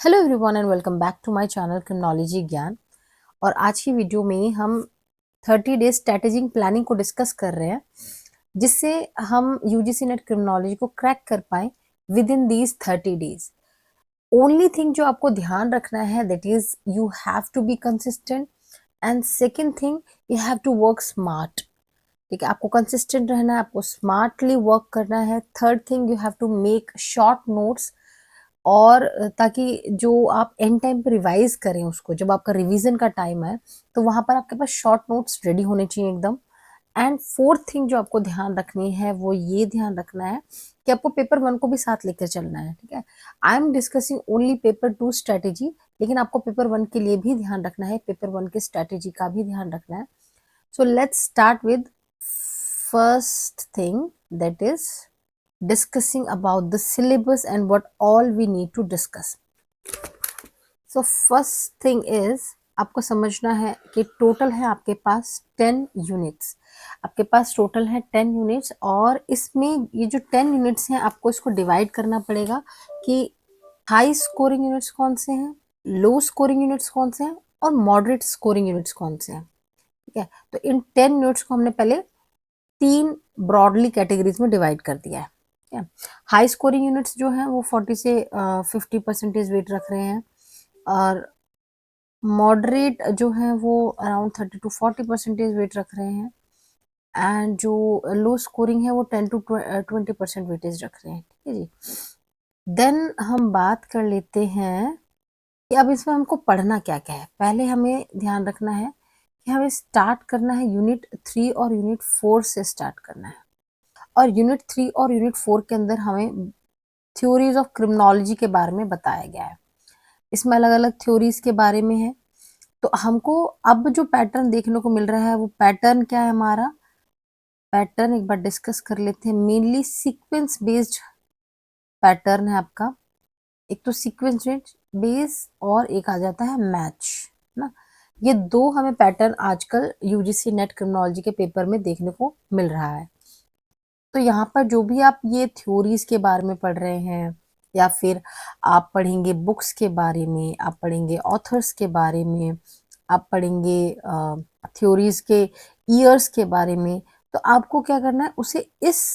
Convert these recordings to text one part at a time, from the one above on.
Hello everyone and welcome back to my channel criminology Gyan. और आज की वीडियो में हम 30 डेज स्ट्रेटेजिक प्लानिंग को डिस्कस कर रहे हैं, जिससे हम यूजीसी नेट क्रिमिनोलॉजी को क्रैक कर पाए within these 30 days. Only thing जो आपको ध्यान रखना है that is you have to be consistent, and second thing you have to work smart. ठीक है, आपको कंसिस्टेंट रहना है, आपको स्मार्टली वर्क करना है। Third thing, you have to make short notes, और ताकि जो आप एंड टाइम पे रिवाइज करें उसको, जब आपका रिवीजन का टाइम है तो वहां पर आपके पास शॉर्ट नोट्स रेडी होने चाहिए एकदम। एंड फोर्थ थिंग जो आपको ध्यान रखनी है वो ये ध्यान रखना है कि आपको पेपर 1 को भी साथ लेकर चलना है। ठीक है, I am discussing only paper 2 strategy, लेकिन आपको पेपर 1 के लिए भी ध्यान रखना है, पेपर 1 के स्ट्रेटेजी का भी ध्यान रखना है। So let's start with first thing, that is discussing about the syllabus and what all we need to discuss. So first thing is, आपको समझना है कि टोटल है आपके पास 10 यूनिट्स। आपके पास टोटल है 10 यूनिट्स, और इसमें ये जो 10 यूनिट्स हैं आपको इसको डिवाइड करना पड़ेगा कि हाई स्कोरिंग यूनिट्स कौन से हैं, लो स्कोरिंग यूनिट्स कौन से हैं, और मॉडरेट स्कोरिंग यूनिट्स कौन से हैं। ठीक है, तो इन 10 यूनिट्स को हमने पहले 3 ब्रॉडली कैटेगरीज में डिवाइड कर दिया है। हाई स्कोरिंग यूनिट्स जो हैं वो 40 से 50% वेट रख रहे हैं, और मॉडरेट जो हैं वो अराउंड 30 to 40% वेट रख रहे हैं, एंड जो लो स्कोरिंग है वो 10 to 20% वेटेज रख रहे हैं। ठीक है जी। देन हम बात कर लेते हैं कि अब इसमें हमको पढ़ना क्या क्या है। पहले हमें ध्यान रखना है कि हमें स्टार्ट करना है यूनिट 3 और यूनिट 4 से स्टार्ट करना है। और यूनिट 3 और यूनिट 4 के अंदर हमें थ्योरीज ऑफ क्रिमिनोलॉजी के बारे में बताया गया है। इसमें अलग अलग थ्योरीज के बारे में है। तो हमको अब जो पैटर्न देखने को मिल रहा है वो पैटर्न क्या है हमारा, पैटर्न एक बार डिस्कस कर लेते हैं। मेनली सीक्वेंस बेस्ड पैटर्न है आपका। एक तो सीक्वेंस बेस और एक आ जाता है मैच ना। ये दो हमें पैटर्न आजकल यूजीसी नेट क्रिमिनोलॉजी के पेपर में देखने को मिल रहा है। तो यहाँ पर जो भी आप ये थ्योरीज के बारे में पढ़ रहे हैं, या फिर आप पढ़ेंगे बुक्स के बारे में, आप पढ़ेंगे ऑथर्स के बारे में, आप पढ़ेंगे थ्योरीज के ईयर्स के बारे में, तो आपको क्या करना है, उसे इस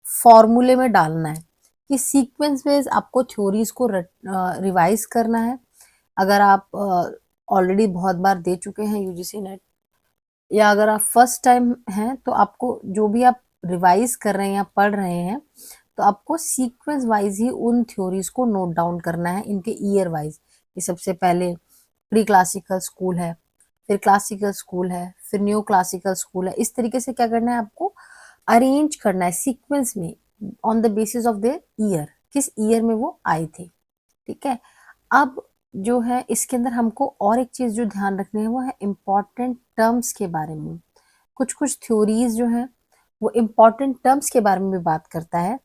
फॉर्मूले में डालना है कि सीक्वेंस वाइज आपको थ्योरीज को रिवाइज करना है। अगर आप ऑलरेडी बहुत बार दे चुके हैं यूजीसी नेट, या अगर आप फर्स्ट टाइम हैं, तो आपको जो भी आप रिवाइज कर रहे हैं या पढ़ रहे हैं, तो आपको सीक्वेंस वाइज ही उन थ्योरीज को नोट डाउन करना है, इनके ईयर वाइज। ये सबसे पहले प्री क्लासिकल स्कूल है, फिर क्लासिकल स्कूल है, फिर न्यू क्लासिकल स्कूल है। इस तरीके से क्या करना है, आपको अरेंज करना है सीक्वेंस में on the basis of the year, किस ईयर में वो आए थे। ठीक है, अब जो है इसके अंदर हमको और एक चीज जो ध्यान रखनी है वो है इम्पॉर्टेंट टर्म्स के बारे में। कुछ कुछ थ्योरीज जो है वो इम्पॉर्टेंट टर्म्स के बारे में भी बात करता है,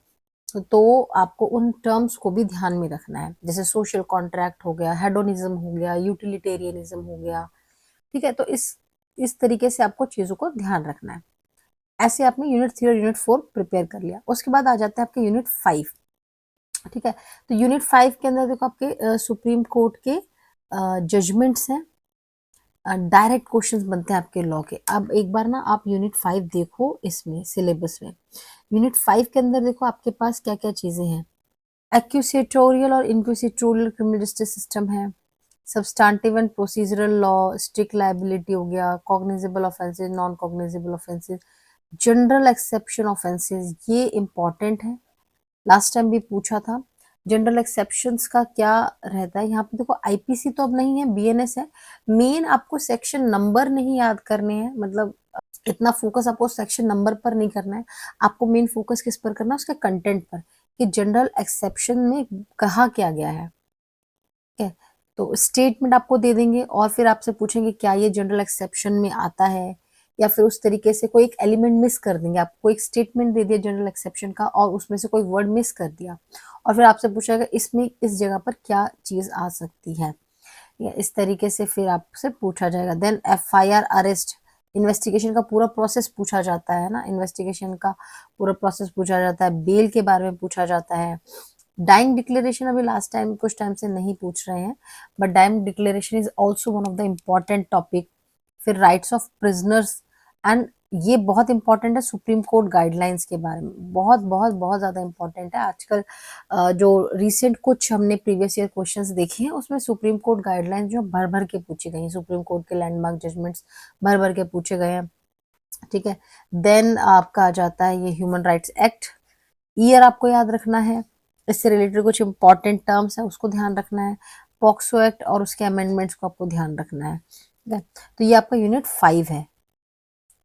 तो आपको उन टर्म्स को भी ध्यान में रखना है। जैसे सोशल कॉन्ट्रैक्ट हो गया, हेडोनिज्म हो गया, यूटिलिटेरियनिज्म हो गया। ठीक है, तो इस तरीके से आपको चीजों को ध्यान रखना है। ऐसे आपने यूनिट 3 और यूनिट 4 प्रिपेयर कर लिया। उसके बाद आ जाता है आपके यूनिट 5। ठीक है, तो यूनिट 5 के अंदर देखो आपके सुप्रीम कोर्ट के जजमेंट्स हैं, डायरेक्ट क्वेश्चंस बनते हैं आपके लॉ के। अब एक बार ना आप यूनिट 5 देखो, इसमें सिलेबस में यूनिट 5 के अंदर देखो आपके पास क्या क्या चीजें हैं। एक्यूसेटोरियल और इनक्यूसेटोरियल क्रिमिनल जस्टिस सिस्टम है, substantive and procedural law, strict liability हो गया, cognizable offences, non cognizable offences, general exception offences, ये इंपॉर्टेंट है, लास्ट टाइम भी पूछा था। जनरल एक्सेप्शंस का क्या रहता है यहाँ पे, देखो आईपीसी तो अब नहीं है, बीएनएस है। मेन आपको सेक्शन नंबर नहीं याद करने हैं, मतलब इतना फोकस आपको सेक्शन नंबर पर नहीं करना है। आपको मेन फोकस किस पर करना है, उसके कंटेंट पर, कि जनरल एक्सेप्शन में कहा क्या गया है। ठीक है, तो स्टेटमेंट आपको दे देंगे और फिर आपसे पूछेंगे क्या ये जनरल एक्सेप्शन में आता है, या फिर उस तरीके से कोई एक एलिमेंट मिस कर देंगे। आपको एक स्टेटमेंट दे दिया जनरल एक्सेप्शन का और उसमें से कोई वर्ड मिस कर दिया, और फिर आपसे पूछेगा इसमें इस जगह पर क्या चीज आ सकती है, या इस तरीके से फिर आपसे पूछा जाएगा। देन एफआईआर, अरेस्ट, इन्वेस्टिगेशन का पूरा प्रोसेस पूछा जाता है ना, इन्वेस्टिगेशन का पूरा प्रोसेस पूछा जाता है, बेल के बारे में पूछा जाता है, डाइंग डिक्लेरेशन अभी लास्ट टाइम कुछ टाइम से नहीं पूछ रहे हैं, but dying declaration is also one of the important topic. फिर राइट्स ऑफ प्रिजनर्स, एंड ये बहुत इंपॉर्टेंट है सुप्रीम कोर्ट गाइडलाइंस के बारे में, बहुत बहुत बहुत ज़्यादा इंपॉर्टेंट है आजकल। जो रिसेंट कुछ हमने प्रीवियस ईयर क्वेश्चंस देखे हैं उसमें सुप्रीम कोर्ट गाइडलाइंस जो भर भर के पूछी गई हैं, सुप्रीम कोर्ट के लैंडमार्क जजमेंट्स भर भर के पूछे गए हैं, ठीक है। देन आपका आ जाता है ये ह्यूमन राइट्स एक्ट, ईयर आपको याद रखना है, इससे रिलेटेड कुछ इंपॉर्टेंट टर्म्स है उसको ध्यान रखना है, पॉक्सो एक्ट और उसके अमेंडमेंट्स को आपको ध्यान रखना है, ठीक है। तो ये आपका यूनिट 5 है।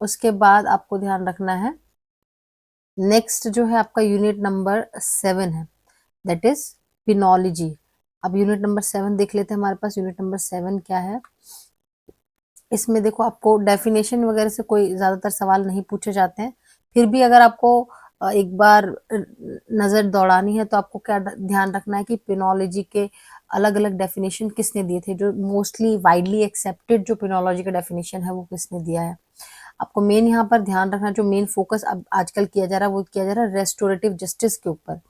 उसके बाद आपको ध्यान रखना है नेक्स्ट जो है आपका यूनिट नंबर 7 है, दैट इज पिनोलॉजी। अब यूनिट नंबर 7 देख लेते हैं, हमारे पास यूनिट नंबर 7 क्या है। इसमें देखो आपको डेफिनेशन वगैरह से कोई ज़्यादातर सवाल नहीं पूछे जाते हैं, फिर भी अगर आपको एक बार नज़र दौड़ानी है तो आपको क्या ध्यान रखना है कि पिनोलॉजी के अलग अलग डेफिनेशन किसने दिए थे, जो मोस्टली वाइडली एक्सेप्टेड जो पिनोलॉजी का डेफिनेशन है वो किसने दिया है। आपको मेन यहाँ पर ध्यान रखना, जो मेन फोकस अब आजकल किया जा रहा है वो किया जा रहा है रेस्टोरेटिव जस्टिस के ऊपर,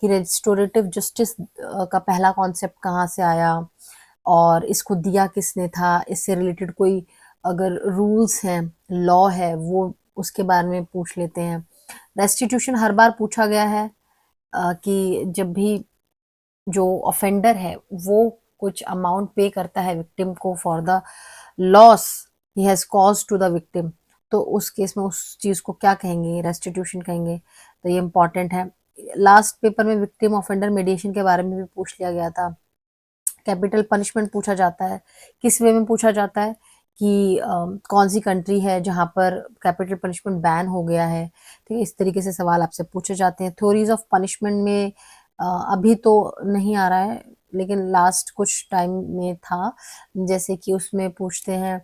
कि रेस्टोरेटिव जस्टिस का पहला कॉन्सेप्ट कहाँ से आया और इसको दिया किसने था, इससे रिलेटेड कोई अगर रूल्स हैं, लॉ है, वो उसके बारे में पूछ लेते हैं। रेस्टिट्यूशन हर बार पूछा गया है कि जब भी जो ऑफेंडर है वो कुछ अमाउंट पे करता है विक्टिम को for the loss he has caused to the victim, तो उस केस में उस चीज को क्या कहेंगे, रेस्टिट्यूशन कहेंगे। तो ये इंपॉर्टेंट है। लास्ट पेपर में विक्टिम ऑफेंडर मेडिएशन के बारे में भी पूछ लिया गया था। कैपिटल पनिशमेंट पूछा जाता है, किस वे में पूछा जाता है कि कौन सी कंट्री है जहां पर कैपिटल पनिशमेंट बैन हो गया है, ठीक है। इस तरीके से सवाल आपसे पूछे जाते हैं। थ्योरीज ऑफ पनिशमेंट में अभी तो नहीं आ रहा है, लेकिन लास्ट कुछ टाइम में था, जैसे कि उसमें पूछते हैं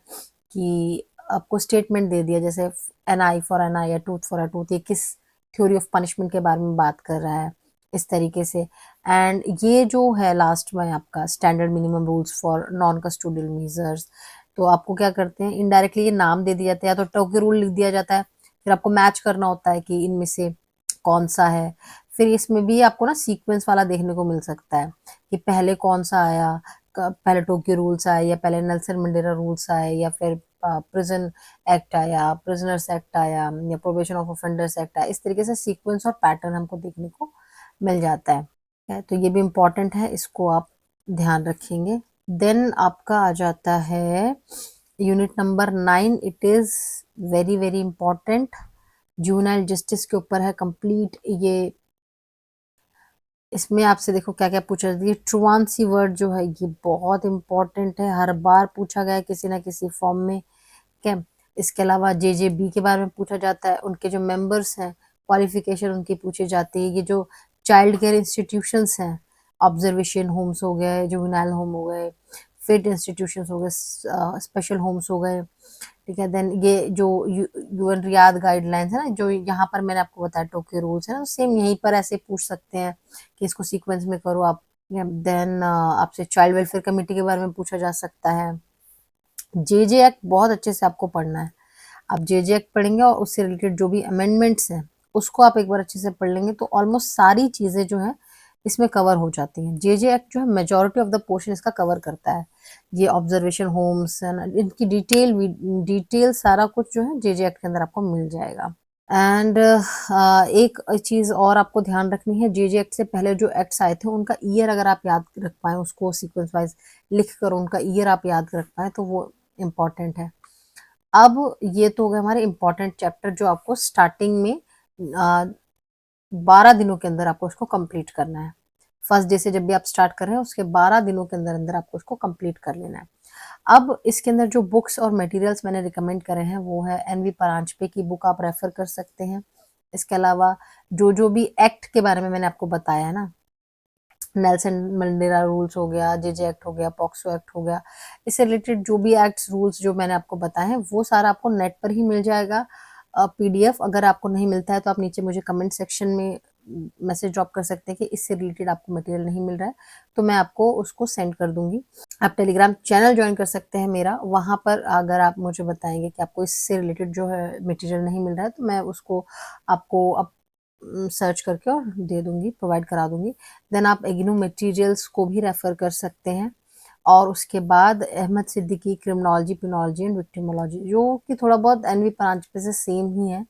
कि आपको स्टेटमेंट दे दिया जैसे एन आई फॉर एन आई या टूथ फॉर अ टूथ, ये किस थ्योरी ऑफ पनिशमेंट के बारे में बात कर रहा है, इस तरीके से। एंड ये जो है लास्ट में आपका standard minimum rules for non custodial measures, तो आपको क्या करते हैं इनडायरेक्टली ये नाम दे दिया जाता है या तो टोक्यो रूल लिख दिया जाता है, फिर आपको मैच करना होता है कि इनमें से कौन सा है। फिर इसमें भी आपको ना सीक्वेंस वाला देखने को मिल सकता है कि पहले कौन सा आया, पहले टोक्यो रूल्स आए या पहले नेल्सन मंडेला रूल्स आए या फिर प्रिजन एक्ट आया, प्रिजनर्स एक्ट आया या प्रोबेशन ऑफ ऑफेंडर्स एक्ट आया। इस तरीके से सीक्वेंस और पैटर्न हमको देखने को मिल जाता है। तो ये भी इम्पोर्टेंट है, इसको आप ध्यान रखेंगे। देन आपका आ जाता है unit number 9, it is very very important, juvenile justice के ऊपर है कंप्लीट ये। इसमें आपसे देखो क्या क्या पूछा जाता है। ट्रुआंसी वर्ड जो है ये बहुत इंपॉर्टेंट है, हर बार पूछा गया है किसी ना किसी फॉर्म में, ठीक है। इसके अलावा जेजेबी के बारे में पूछा जाता है, उनके जो मेंबर्स हैं, क्वालिफिकेशन उनकी पूछी जाती है। ये जो चाइल्ड केयर इंस्टीट्यूशंस हैं, ऑब्जर्वेशन होम्स हो गए, जुवेनाइल होम हो गए, फिट इंस्टीट्यूशंस हो गए, स्पेशल होम्स हो गए, ठीक है। देन ये जो यूएन रियाद गाइडलाइंस है ना, जो यहाँ पर मैंने आपको बताया टोक्यो रूल्स है ना, सेम यहीं पर ऐसे पूछ सकते हैं कि इसको सीक्वेंस में करो आप। देन आपसे चाइल्ड वेलफेयर कमेटी के बारे में पूछा जा सकता है। जेजे एक्ट बहुत अच्छे से आपको पढ़ना है। आप जेजे एक्ट पढ़ेंगे और उससे रिलेटेड जो भी अमेंडमेंट्स हैं उसको आप एक बार अच्छे से पढ़ लेंगे तो ऑलमोस्ट सारी चीजें जो है इसमें कवर हो जाती हैं। जेजे एक्ट जो है मेजॉरिटी ऑफ द पोर्शन इसका कवर करता है। ये ऑब्जर्वेशन होम्स है ना, इनकी डिटेल सारा कुछ जो है जेजे एक्ट के अंदर आपको मिल जाएगा। एंड एक चीज और आपको ध्यान रखनी है, जेजे एक्ट से पहले जो एक्ट्स आए थे उनका ईयर अगर आप याद रख पाए, उसको सीक्वेंस वाइज लिख कर उनका ईयर आप याद रख पाए तो वो इम्पोर्टेंट है। अब ये तो हो गए हमारे इम्पोर्टेंट चैप्टर जो आपको स्टार्टिंग में 12 दिनों के अंदर आपको उसको कंप्लीट करना है। फर्स्ट डे से जब भी आप स्टार्ट कर रहे हैं उसके 12 दिनों के अंदर अंदर आपको उसको कंप्लीट कर लेना है। अब इसके अंदर जो बुक्स और मटेरियल्स मैंने रिकमेंड करे हैं वो है एनवी परांजपे की बुक, आप रेफर कर सकते हैं। इसके अलावा जो जो भी एक्ट के बारे में मैंने आपको बताया है ना, नेल्सन मंडेला रूल्स हो गया, जेजे एक्ट हो गया, पॉक्सो एक्ट हो गया, इससे रिलेटेड जो भी एक्ट्स रूल्स जो मैंने आपको बताए हैं वो सारा आपको नेट पर ही मिल जाएगा पीडीएफ। अगर आपको नहीं मिलता है तो आप नीचे मुझे कमेंट सेक्शन में मैसेज ड्रॉप कर सकते हैं कि इससे रिलेटेड आपको मटेरियल नहीं मिल रहा है, तो मैं आपको उसको सेंड कर दूंगी। आप टेलीग्राम चैनल ज्वाइन कर सकते हैं मेरा, वहां पर अगर आप मुझे बताएंगे कि आपको इससे रिलेटेड जो है मटेरियल नहीं मिल रहा है तो मैं उसको आपको सर्च करके और दे दूंगी, प्रोवाइड करा दूंगी। देन आप इग्नू मटेरियल्स को भी रेफर कर सकते हैं। और उसके बाद Ahmad Siddique criminology, penology and victimology, जो कि थोड़ा बहुत एनवी परांजपे से सेम ही है।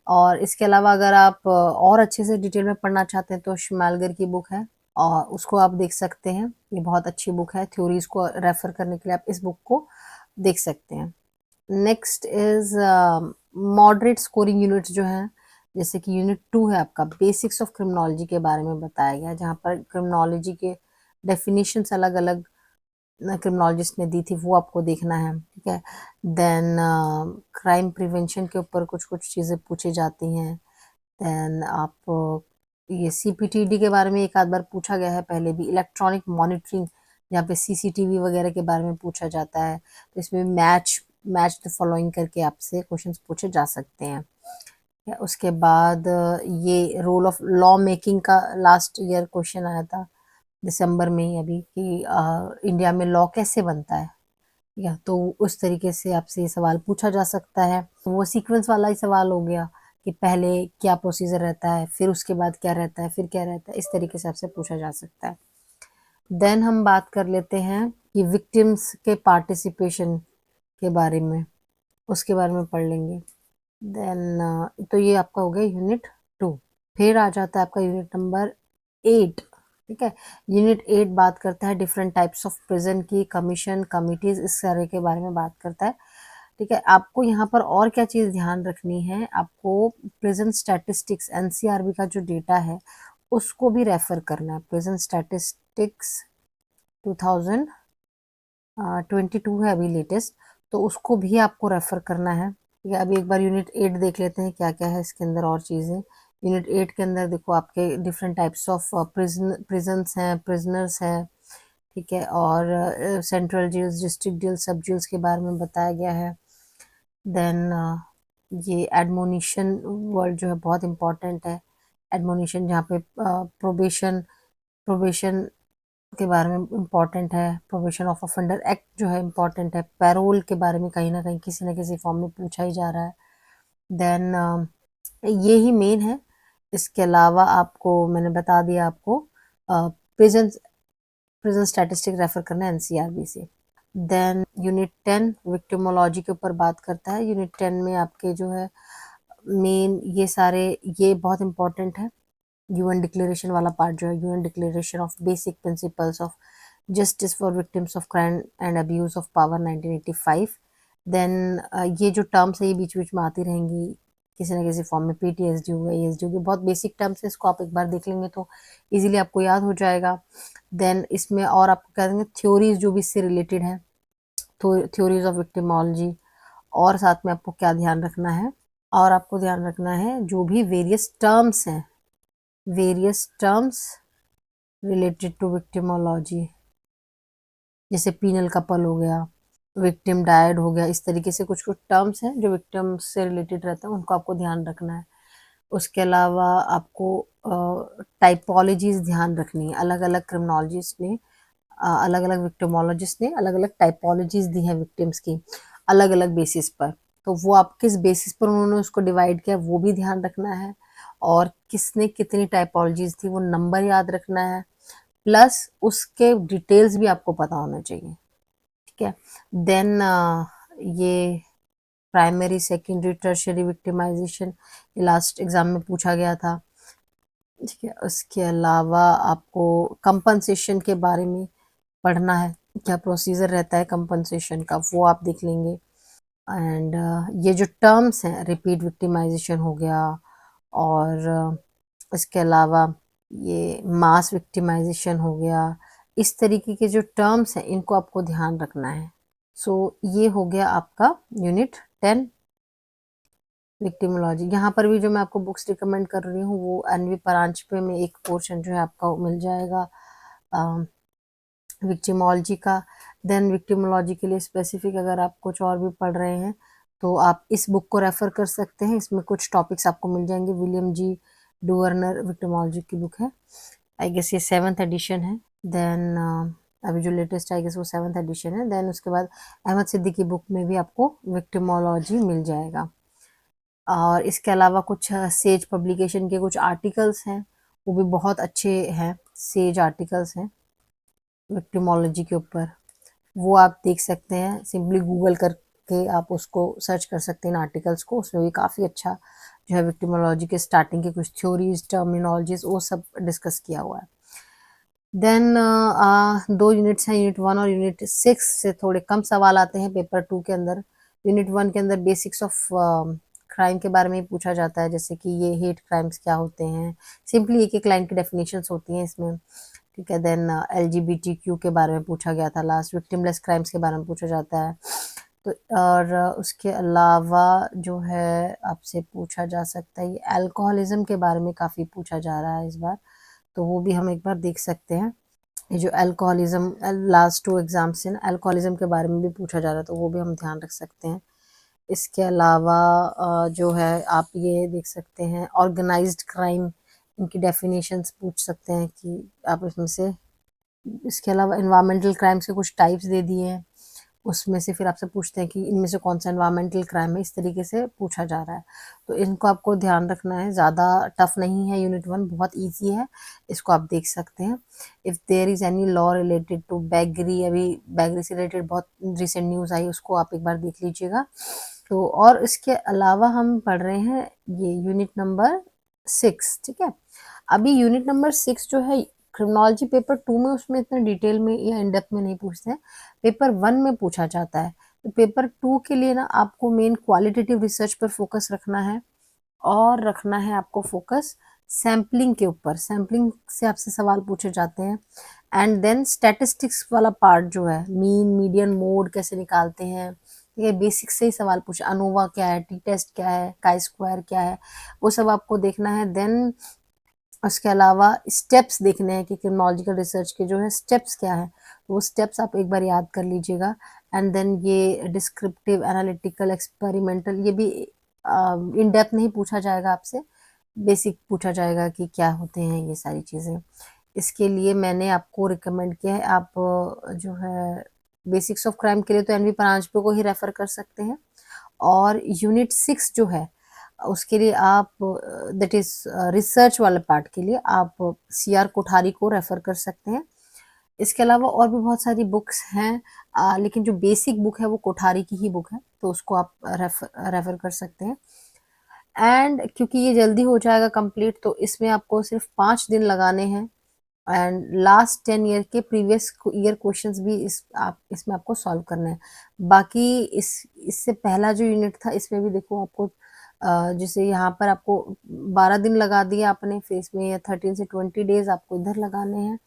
और इसके अलावा अगर आप और अच्छे से डिटेल में पढ़ना चाहते हैं तो शमालगर की बुक है, और उसको आप देख सकते हैं। ये बहुत अच्छी बुक है, थ्योरीज को रेफर करने के लिए आप इस बुक को देख सकते हैं। Next is moderate scoring units जो है, जैसे कि यूनिट 2 है आपका बेसिक्स ऑफ क्रिमिनोलॉजी के बारे में बताया गया, जहाँ पर क्रिमिनोलॉजी के डेफिनेशंस अलग अलग क्रिमिनोलॉजिस्ट ने दी थी, वो आपको देखना है। ठीक है। देन क्राइम प्रिवेंशन के ऊपर कुछ कुछ चीज़ें पूछी जाती हैं। देन आप ये सीपीटीडी के बारे में एक आध बार पूछा गया है पहले भी, इलेक्ट्रॉनिक मॉनिटरिंग, जहाँ पे सीसीटीवी वगैरह के बारे में पूछा जाता है। तो इसमें मैच मैच द फॉलोइंग करके आपसे क्वेश्चंस पूछे जा सकते हैं। उसके बाद ये रोल ऑफ लॉ मेकिंग का लास्ट ईयर क्वेश्चन आया था दिसंबर में ही अभी, कि इंडिया में लॉ कैसे बनता है, या तो उस तरीके से आपसे ये सवाल पूछा जा सकता है। वो सीक्वेंस वाला ही सवाल हो गया कि पहले क्या प्रोसीजर रहता है, फिर उसके बाद क्या रहता है, फिर क्या रहता है, इस तरीके से आपसे पूछा जा सकता है। देन हम बात कर लेते हैं कि विक्टिम्स के पार्टिसिपेशन के बारे में, उसके बारे में पढ़ लेंगे। देन तो ये आपका हो गया यूनिट 2। फिर आ जाता है आपका यूनिट नंबर 8। ठीक है। यूनिट 8 बात करता है डिफरेंट टाइप्स ऑफ प्रिजन की, कमीशन, कमिटीज, इस तरह के बारे में बात करता है। ठीक है। आपको यहाँ पर और क्या चीज ध्यान रखनी है, आपको प्रिजन स्टैटिस्टिक्स एनसीआरबी का जो डेटा है उसको भी रेफर करना है। प्रिजन स्टैटिस्टिक्स 2022 है अभी लेटेस्ट, तो उसको भी आपको रेफर करना है। ठीक है। अभी एक बार यूनिट 8 देख लेते हैं क्या क्या है इसके अंदर और चीज़ें। यूनिट 8 के अंदर देखो आपके डिफरेंट टाइप्स ऑफ प्रिजन्स हैं, प्रिजनर्स हैं। ठीक है। और सेंट्रल जेल्स, डिस्ट्रिक्ट जेल्स, सब जेल्स के बारे में बताया गया है। देन ये एडमोनिशन वर्ड जो है बहुत इंपॉर्टेंट है। एडमोनिशन जहाँ पे प्रोबेशन प्रोबेशन के बारे में इम्पॉर्टेंट है। प्रोबेशन ऑफ ऑफेंडर एक्ट जो है इम्पॉर्टेंट है। पैरोल के बारे में कहीं ना कहीं किसी न किसी फॉर्म में पूछा ही जा रहा है। देन ये ही मेन है। इसके अलावा आपको मैंने बता दिया, आपको प्रिजन प्रिजन स्टैटिस्टिक रेफर करना है एनसीआरबी से। देन यूनिट 10 विक्टिमोलॉजी के ऊपर बात करता है। यूनिट 10 में आपके जो है मेन ये सारे, ये बहुत इंपॉर्टेंट है। यूएन डिक्लेरेशन वाला पार्ट जो है, UN declaration of basic principles of justice for victims of crime and abuse of power 1985। Then ये जो टर्म्स है ये बीच बीच में आती रहेंगी किसी न किसी फॉर्म में, पीटीएसडी हो गया, एएसडी हो गया, बहुत बेसिक टर्म्स है, इसको आप एक बार देख लेंगे तो इजीली आपको याद हो जाएगा। देन इसमें और आपको क्या देंगे, थ्योरीज जो भी इससे रिलेटेड है, थ्योरीज ऑफ विक्टिमोलॉजी। और साथ में आपको क्या ध्यान रखना है, और आपको ध्यान रखना है जो भी वेरियस टर्म्स हैं, various terms related to victimology, जैसे पीनल कपल हो गया, विक्टिम डायड हो गया, इस तरीके से कुछ कुछ टर्म्स हैं जो विक्टिम से रिलेटेड रहते हैं, उनको आपको ध्यान रखना है। उसके अलावा आपको टाइपोलॉजीज ध्यान रखनी है। अलग अलग क्रिमिनोलॉजिस्ट ने, अलग अलग विक्टिमोलॉजिस्ट ने अलग अलग टाइपोलॉजीज दी हैं विक्टिम्स की, अलग अलग बेसिस पर। तो वो आप किस बेसिस पर उन्होंने उसको डिवाइड किया वो भी ध्यान रखना है, और किसने कितनी टाइपोलॉजीज थी वो नंबर याद रखना है, प्लस उसके डिटेल्स भी आपको पता होना चाहिए। ठीक है। देन ये primary, secondary, tertiary victimisation last exam में पूछा गया था। ठीक है। उसके अलावा आपको कंपनसेशन के बारे में पढ़ना है, क्या प्रोसीजर रहता है कंपनसेशन का, वो आप देख लेंगे। एंड ये जो टर्म्स हैं, रिपीट विक्टिमाइजेशन हो गया, और इसके अलावा ये मास विक्टिमाइजेशन हो गया, इस तरीके के जो टर्म्स हैं इनको आपको ध्यान रखना है। सो ये हो गया आपका यूनिट 10 विक्टिमोलॉजी। यहाँ पर भी जो मैं आपको बुक्स रिकमेंड कर रही हूँ वो एनवी परांजपे में एक पोर्शन जो है आपका मिल जाएगा विक्टिमोलॉजी का। देन विक्टिमोलॉजी के लिए स्पेसिफिक अगर आप कुछ और भी पढ़ रहे हैं तो आप इस बुक को रेफर कर सकते हैं, इसमें कुछ टॉपिक्स आपको मिल जाएंगे। विलियम जी डुअर्नर विक्टिमोलॉजी की बुक है, आई गेस ये 7th एडिशन है। देन अभी जो लेटेस्ट आई गेस वो 7th एडिशन है। देन उसके बाद अहमद सिद्दीकी बुक में भी आपको विक्टिमोलॉजी मिल जाएगा। और इसके अलावा कुछ सेज पब्लिकेशन के कुछ आर्टिकल्स हैं, वो भी बहुत अच्छे हैं, सेज आर्टिकल्स हैं विक्टिमोलॉजी के ऊपर, वो आप देख सकते हैं। सिंपली गूगल करके आप उसको सर्च कर सकते हैं इन आर्टिकल्स को, उसमें भी काफ़ी अच्छा जो है विक्टिमोलॉजी के स्टार्टिंग के कुछ थ्योरीज, टर्मिनोलॉजीज, वो सब डिस्कस किया हुआ है। देन दो यूनिट्स हैं, यूनिट 1 और यूनिट 6 से थोड़े कम सवाल आते हैं पेपर 2 के अंदर। यूनिट 1 के अंदर बेसिक्स ऑफ क्राइम के बारे में ही पूछा जाता है, जैसे कि ये हेट क्राइम्स क्या होते हैं, सिंपली एक एक लाइन की डेफिनेशंस होती हैं इसमें, ठीक है। देन LGBTQ के बारे में पूछा गया था लास्ट, विक्टिमलेस क्राइम्स के बारे में पूछा जाता है। तो और उसके अलावा जो है आपसे पूछा जा सकता है, ये अल्कोहलिज्म के बारे में काफ़ी पूछा जा रहा है इस बार, तो वो भी हम एक बार देख सकते हैं। ये जो अल्कोहलिज्म, लास्ट 2 एग्जाम्स हैं, अल्कोहलिज्म के बारे में भी पूछा जा रहा है, तो वो भी हम ध्यान रख सकते हैं। इसके अलावा जो है आप ये देख सकते हैं ऑर्गेनाइज्ड क्राइम, इनकी डेफिनेशंस पूछ सकते हैं कि आप इसमें से। इसके अलावा एनवायरमेंटल क्राइम्स के कुछ टाइप्स दे दिए हैं, उसमें से फिर आपसे पूछते हैं कि इनमें से कौन सा एनवायरमेंटल क्राइम है, इस तरीके से पूछा जा रहा है। तो इनको आपको ध्यान रखना है, ज़्यादा टफ नहीं है, यूनिट 1 बहुत ईजी है, इसको आप देख सकते हैं। If there is any law related to beggary, अभी बैगरी से रिलेटेड बहुत रिसेंट न्यूज़ आई, उसको आप एक बार देख लीजिएगा। तो और इसके अलावा हम पढ़ रहे हैं ये यूनिट नंबर 6, ठीक है। अभी यूनिट नंबर 6 जो है क्रिमिनोलॉजी पेपर 2 में उसमें इतना डिटेल में या इन डेप्थ में नहीं पूछते हैं, पेपर 1 में पूछा जाता है। तो पेपर 2 के लिए ना आपको मेन क्वालिटेटिव रिसर्च पर फोकस रखना है, और रखना है आपको फोकस सैम्पलिंग के ऊपर, सैम्पलिंग से आपसे सवाल पूछे जाते हैं। एंड देन स्टैटिस्टिक्स वाला पार्ट जो है, मीन, मीडियन, मोड कैसे निकालते हैं, ठीक है, बेसिक से ही सवाल पूछे, अनोवा क्या है, टी टेस्ट क्या है, काई स्क्वायर क्या है, वो सब आपको देखना है। देन उसके अलावा स्टेप्स देखने हैं कि क्रिमिनोलॉजिकल रिसर्च के जो है स्टेप्स क्या है, वो स्टेप्स आप एक बार याद कर लीजिएगा। एंड देन ये डिस्क्रिप्टिव, एनालिटिकल, एक्सपेरिमेंटल, ये भी इन डेप्थ नहीं पूछा जाएगा आपसे, बेसिक पूछा जाएगा कि क्या होते हैं ये सारी चीज़ें। इसके लिए मैंने आपको रिकमेंड किया है, आप जो है बेसिक्स ऑफ क्राइम के लिए तो एनवी परांजपे को ही रेफर कर सकते हैं, और यूनिट 6 जो है उसके लिए आप दैट इज रिसर्च वाले पार्ट के लिए आप CR कोठारी को रेफर कर सकते हैं। इसके अलावा और भी बहुत सारी बुक्स हैं, लेकिन जो बेसिक बुक है वो कोठारी की ही बुक है, तो उसको आप रेफर कर सकते हैं। एंड क्योंकि ये जल्दी हो जाएगा कंप्लीट, तो इसमें आपको सिर्फ 5 दिन लगाने हैं, एंड लास्ट 10 ईयर के प्रीवियस ईयर क्वेश्चंस भी आप इसमें आपको सॉल्व करना है। बाकी इससे पहला जो यूनिट था इसमें भी देखो आपको जैसे यहाँ पर आपको 12 दिन लगा दिया आपने, फिर इसमें 13 से 20 डेज आपको इधर लगाने हैं,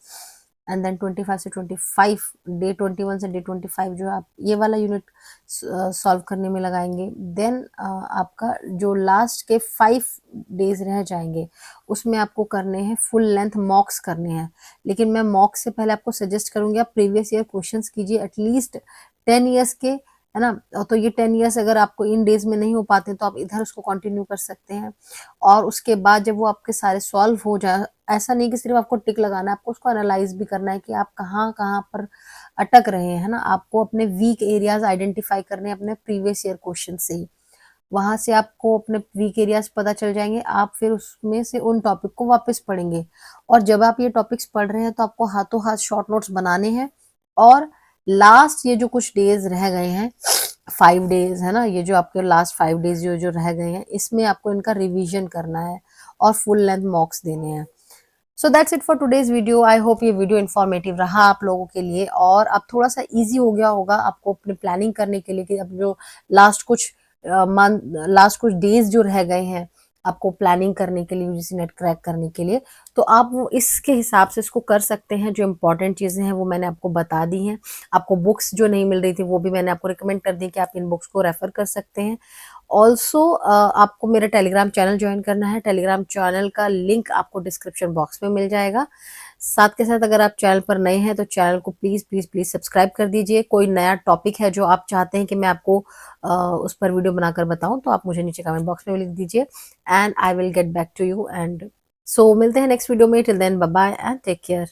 एंड देन 25 से 25 डे, 21 से डे 25 जो आप ये वाला यूनिट सॉल्व करने में लगाएंगे। देन आपका जो लास्ट के 5 डेज रह जाएंगे उसमें आपको करने हैं फुल लेंथ मॉक्स करने हैं। लेकिन मैं मॉक से पहले आपको सजेस्ट करूंगी आप प्रीवियस ईयर क्वेश्चंस कीजिए, एटलीस्ट 10 ईयर्स के, है ना। तो ये 10 ईयर्स अगर आपको इन डेज में नहीं हो पाते तो आप इधर उसको कंटिन्यू कर सकते हैं, और उसके बाद जब वो आपके सारे सॉल्व हो जाए, ऐसा नहीं कि सिर्फ आपको टिक लगाना है, आपको उसको एनालाइज भी करना है कि आप कहाँ कहाँ पर अटक रहे हैं, है ना। आपको अपने वीक एरियाज आइडेंटिफाई करने हैं अपने प्रीवियस ईयर क्वेश्चन से ही, वहां से आपको अपने वीक एरियाज पता चल जाएंगे, आप फिर उसमें से उन टॉपिक को वापस पढ़ेंगे। और जब आप ये टॉपिक्स पढ़ रहे हैं तो आपको हाथों हाथ शॉर्ट नोट्स बनाने हैं, और लास्ट ये जो कुछ डेज रह गए हैं, 5 डेज, है ना, ये जो आपके लास्ट 5 डेज जो जो रह गए हैं, इसमें आपको इनका रिवीजन करना है और फुल लेंथ मॉक्स देने हैं। So that's it for today's video. I hope ये वीडियो इन्फॉर्मेटिव रहा आप लोगों के लिए, और अब थोड़ा सा इजी हो गया होगा आपको अपनी प्लानिंग करने के लिए कि अब जो लास्ट कुछ मंथ, लास्ट कुछ डेज जो रह गए हैं आपको प्लानिंग करने के लिए, यूजीसी नेट क्रैक करने के लिए, तो आप वो इसके हिसाब से इसको कर सकते हैं। जो इंपॉर्टेंट चीज़ें हैं वो मैंने आपको बता दी हैं। आपको बुक्स जो नहीं मिल रही थी वो भी मैंने आपको रिकमेंड कर दी कि आप इन बुक्स को रेफर कर सकते हैं। ऑल्सो आपको मेरा टेलीग्राम चैनल ज्वाइन करना है, टेलीग्राम चैनल का लिंक आपको डिस्क्रिप्शन बॉक्स में मिल जाएगा। साथ के साथ अगर आप चैनल पर नए हैं तो चैनल को प्लीज़ प्लीज़ प्लीज़ सब्सक्राइब कर दीजिए। कोई नया टॉपिक है जो आप चाहते हैं कि मैं आपको उस पर वीडियो बनाकर बताऊं, तो आप मुझे नीचे कमेंट बॉक्स में लिख दीजिए, and I will get back to you. And so मिलते हैं नेक्स्ट वीडियो में। Till then bye bye and take care.